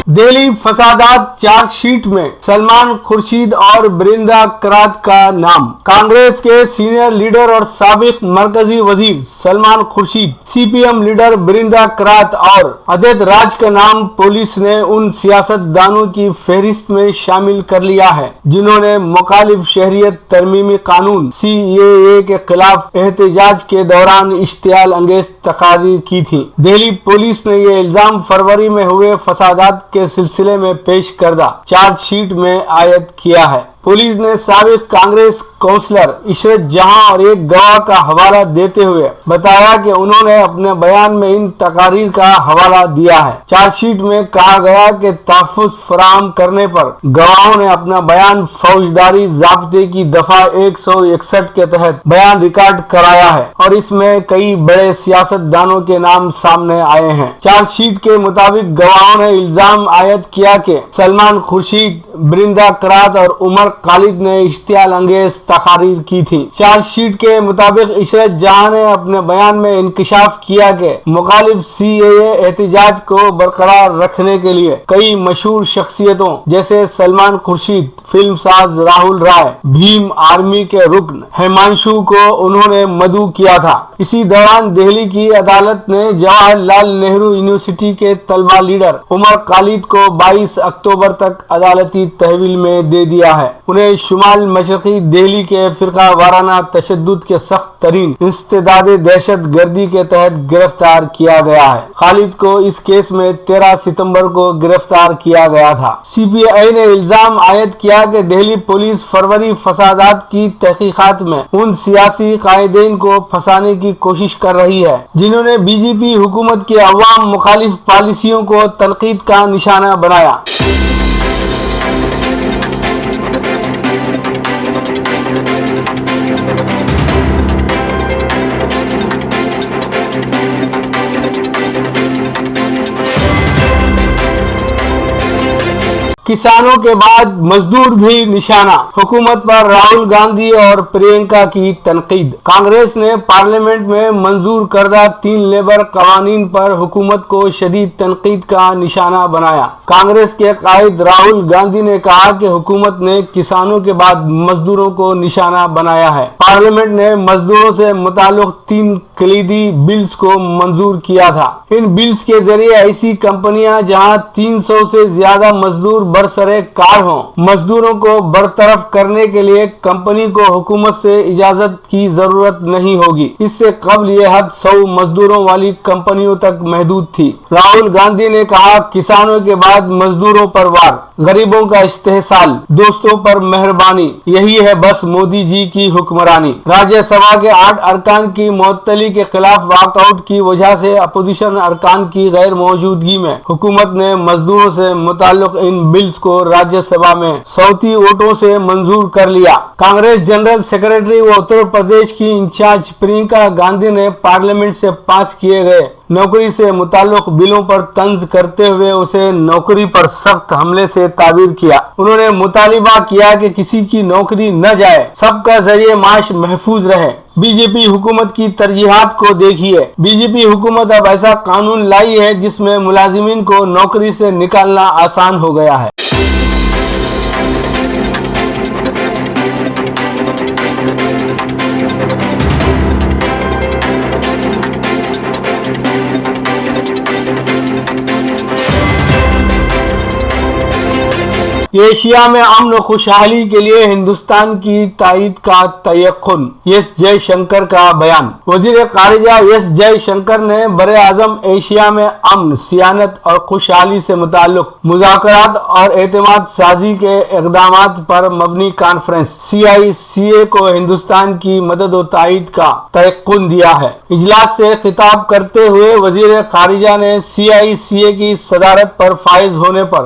دہلی فسادات charge sheet میں سلمان خورشید اور برندا کرات کا نام۔ کانگریس کے سینئر لیڈر اور سابق مرکزی وزیر سلمان خورشید، سی پی ایم لیڈر برندا کرات اور ادیت راج کا نام پولیس نے ان سیاست دانوں کی فہرست میں شامل کر لیا ہے جنہوں نے مخالف شہریت ترمیمی قانون CAA کے خلاف احتجاج کے دوران اشتعال انگیز تقاریر کی تھی۔ دہلی پولیس نے یہ الزام فروری میں ہوئے فسادات کے سلسلے میں پیش کردہ چارج شیٹ میں عائد کیا ہے۔ پولیس نے سابق کانگریس کونسلر عشرت جہاں اور ایک گواہ کا حوالہ دیتے ہوئے بتایا کہ انہوں نے اپنے بیان میں ان تقاریر کا حوالہ دیا ہے۔ چارج شیٹ میں کہا گیا کہ تحفظ فراہم کرنے پر گواہوں نے اپنا بیان فوجداری ضابطے کی دفعہ 161 کے تحت بیان ریکارڈ کرایا ہے اور اس میں کئی بڑے سیاست دانوں کے نام سامنے آئے ہیں۔ چارج شیٹ کے مطابق گواہوں نے الزام عائد کیا کہ سلمان خورشید، برندا کرات اور عمر خالد نے اشتعال انگیز تقاریر کی تھی۔ چارج شیٹ کے مطابق عشرت جہاں نے اپنے بیان میں انکشاف کیا کہ مخالف CAA احتجاج کو برقرار رکھنے کے لیے کئی مشہور شخصیتوں جیسے سلمان خورشید، فلم ساز راہل رائے، بھیم آرمی کے رکن ہیمانشو کو انہوں نے مدعو کیا تھا۔ اسی دوران دہلی کی عدالت نے جواہر لال نہرو یونیورسٹی کے طلبہ لیڈر عمر خالد کو 22 اکتوبر تک عدالتی تحویل میں دے دیا ہے۔ انہیں شمال مشرقی دہلی کے فرقہ وارانہ تشدد کے سخت ترین انسداد دہشت گردی کے تحت گرفتار کیا گیا ہے۔ خالد کو اس کیس میں 13 ستمبر کو گرفتار کیا گیا تھا۔ CBI نے الزام عائد کیا کہ دہلی پولیس فروری فسادات کی تحقیقات میں ان سیاسی قائدین کو پھنسانے کی کوشش کر رہی ہے جنہوں نے BJP حکومت کی عوام مخالف پالیسیوں کو تنقید کا نشانہ بنایا۔ کسانوں کے بعد مزدور بھی نشانہ، حکومت پر راہل گاندھی اور پرینکا کی تنقید۔ کانگریس نے پارلیمنٹ میں منظور کردہ 3 لیبر قوانین پر حکومت کو شدید تنقید کا نشانہ بنایا۔ کانگریس کے قائد راہل گاندھی نے کہا کہ حکومت نے کسانوں کے بعد مزدوروں کو نشانہ بنایا ہے۔ پارلیمنٹ نے مزدوروں سے متعلق 3 کلیدی بلز کو منظور کیا تھا۔ ان بلز کے ذریعے ایسی کمپنیاں جہاں 300 سے زیادہ مزدور برسرے کار ہوں، مزدوروں کو برطرف کرنے کے لیے کمپنی کو حکومت سے اجازت کی ضرورت نہیں ہوگی۔ اس سے قبل یہ حد 100 مزدوروں والی کمپنیوں تک محدود تھی۔ راہل گاندھی نے کہا کسانوں کے بعد مزدوروں پر وار، غریبوں کا استحصال، دوستوں پر مہربانی، یہی ہے بس مودی جی کی حکمرانی۔ راجیہ سبھا کے 8 ارکان کی معطلی کے خلاف واک آؤٹ کی وجہ سے اپوزیشن ارکان کی غیر موجودگی میں حکومت نے مزدوروں سے متعلق ان بلز کو راجیہ سبھا میں صوتی ووٹوں سے منظور کر لیا۔ کانگریس جنرل سیکرٹری و اتر پردیش کی انچارج پرینکا گاندھی نے پارلیمنٹ سے پاس کیے گئے نوکری سے متعلق بلوں پر طنز کرتے ہوئے اسے نوکری پر سخت حملے سے تعبیر کیا۔ انہوں نے مطالبہ کیا کہ کسی کی نوکری نہ جائے، سب کا ذریعہ معاش محفوظ رہے۔ BJP حکومت کی ترجیحات کو دیکھیے۔ BJP حکومت اب ایسا قانون لائی ہے جس میں ملازمین کو نوکری سے نکالنا آسان ہو گیا ہے۔ ایشیا میں امن و خوشحالی کے لیے ہندوستان کی تائید کا تیقن، ایس جے شنکر کا بیان۔ وزیر خارجہ ایس جے شنکر نے براعظم ایشیا میں امن، سیانت اور خوشحالی سے متعلق مذاکرات اور اعتماد سازی کے اقدامات پر مبنی کانفرنس CICA کو ہندوستان کی مدد و تائید کا تیقن دیا ہے۔ اجلاس سے خطاب کرتے ہوئے وزیر خارجہ نے CICA کی صدارت پر فائز ہونے پر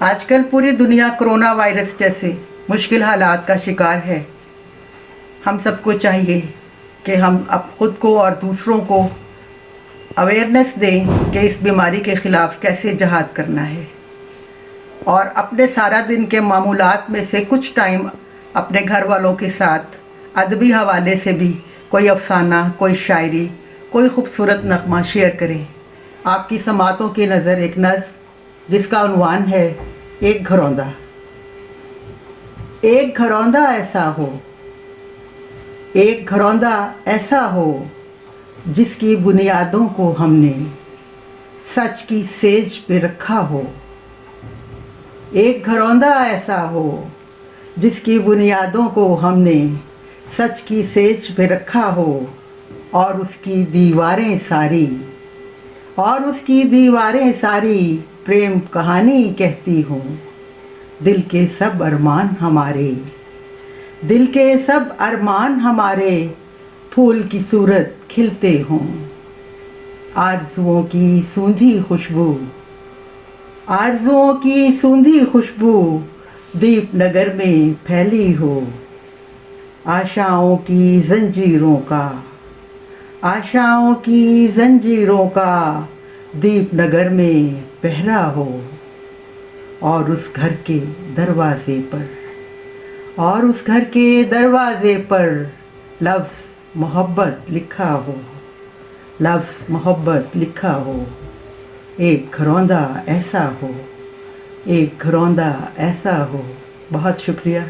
آج کل پوری دنیا کرونا وائرس جیسے مشکل حالات کا شکار ہے۔ ہم سب کو چاہیے کہ ہم اب خود کو اور دوسروں کو اویئرنیس دیں کہ اس بیماری کے خلاف کیسے جہاد کرنا ہے، اور اپنے سارا دن کے معمولات میں سے کچھ ٹائم اپنے گھر والوں کے ساتھ ادبی حوالے سے بھی کوئی افسانہ، کوئی شاعری، کوئی خوبصورت نغمہ شیئر کریں۔ آپ کی سماعتوں کی نظر ایک نظم جس کا عنوان ہے ایک گھروندہ۔ ایک گھروندہ ایسا ہو، ایک گھروندہ ایسا ہو جس کی بنیادوں کو ہم نے سچ کی سیج پہ رکھا ہو۔ ایک گھروندہ ایسا ہو جس کی بنیادوں کو ہم نے سچ کی سیج پہ رکھا ہو، اور اس کی دیواریں ساری پریم کہانی کہتی ہوں۔ دل کے سب ارمان ہمارے پھول کی صورت کھلتے ہوں۔ آرزوؤں کی سوندھی خوشبو دیپ نگر میں پھیلی ہو۔ آشاؤں کی زنجیروں کا دیپ نگر میں پہرا ہو، اور اس گھر کے دروازے پر لفظ محبت لکھا ہو۔ ایک گھروندہ ایسا ہو، ایک گھروندہ ایسا ہو۔ بہت شکریہ۔